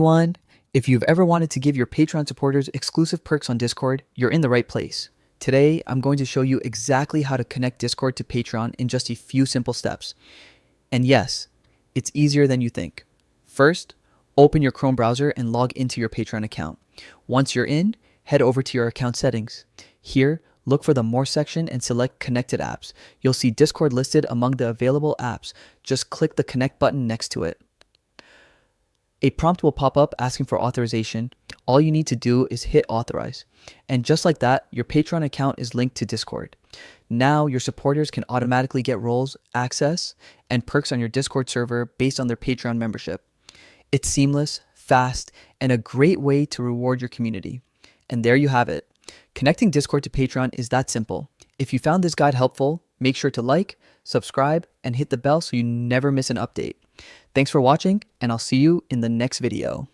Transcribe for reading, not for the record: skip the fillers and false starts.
One, if you've ever wanted to give your Patreon supporters exclusive perks on Discord, you're in the right place. Today, I'm going to show you exactly how to connect Discord to Patreon in just a few simple steps. And yes, it's easier than you think. First, open your Chrome browser and log into your Patreon account. Once you're in, head over to your account settings. Here, look for the More section and select Connected Apps. You'll see Discord listed among the available apps. Just click the Connect button next to it. A prompt will pop up asking for authorization. All you need to do is hit authorize. And just like that, your Patreon account is linked to Discord. Now your supporters can automatically get roles, access, and perks on your Discord server based on their Patreon membership. It's seamless, fast, and a great way to reward your community. And there you have it. Connecting Discord to Patreon is that simple. If you found this guide helpful, make sure to like, subscribe, and hit the bell so you never miss an update. Thanks for watching, and I'll see you in the next video.